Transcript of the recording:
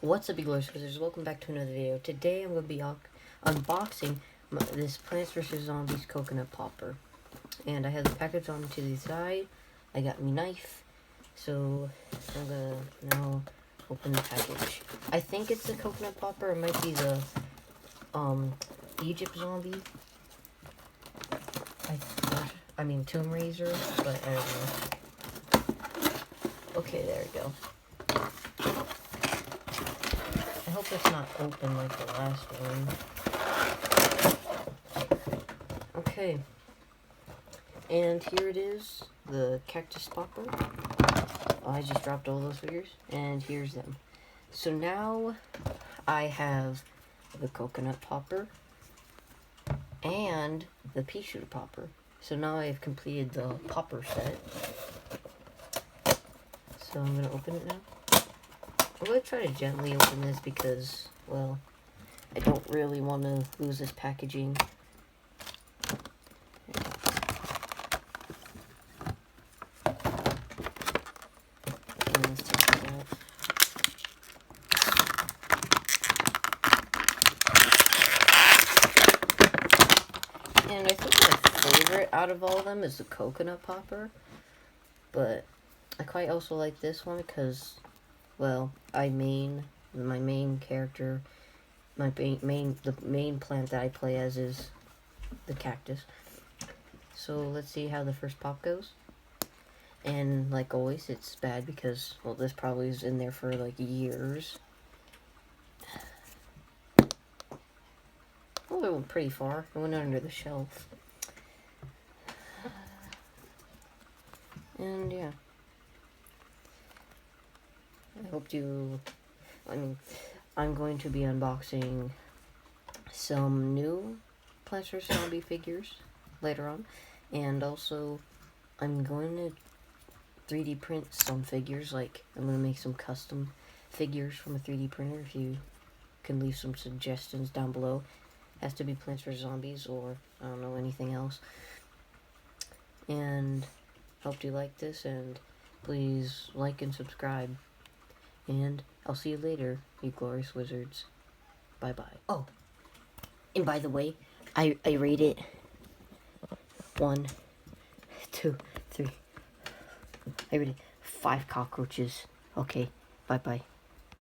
What's up, you glorious wizards? Welcome back to another video. Today I'm going to be unboxing this Plants vs. Zombies coconut popper. And I have the package on to the side. I got my knife. So I'm going to now open the package. I think it's the coconut popper. It might be the Egypt zombie. I mean Tomb Raiser, but I don't know. Okay, there we go. I hope it's not open like the last one. Okay. And here it is, the Cactus popper. I just dropped all those figures, and here's them. So now I have the coconut popper and the pea shooter popper. So now I've completed the popper set. So I'm going to open it now. I'm going to try to gently open this because, well, I don't really want to lose this packaging. And let's take that out. And I think my favorite out of all of them is the coconut popper. But I quite also like this one because, well, my main character, the main plant that I play as is the cactus. So let's see how the first pop goes. And like always, it's bad because, well, this probably is in there for like years. Oh, it went pretty far. It went under the shelf. And yeah. I hope I'm going to be unboxing some new Plants vs. Zombie figures later on, and also I'm going to 3D print some figures. Like, I'm going to make some custom figures from a 3D printer. If you can leave some suggestions down below. Has to be Plants vs. Zombies or, I don't know, anything else. And hope you like this, and please like and subscribe. And I'll see you later, you glorious wizards. Bye-bye. Oh, and by the way, I rate it 1, 2, 3. I rated 5 cockroaches. Okay, bye-bye.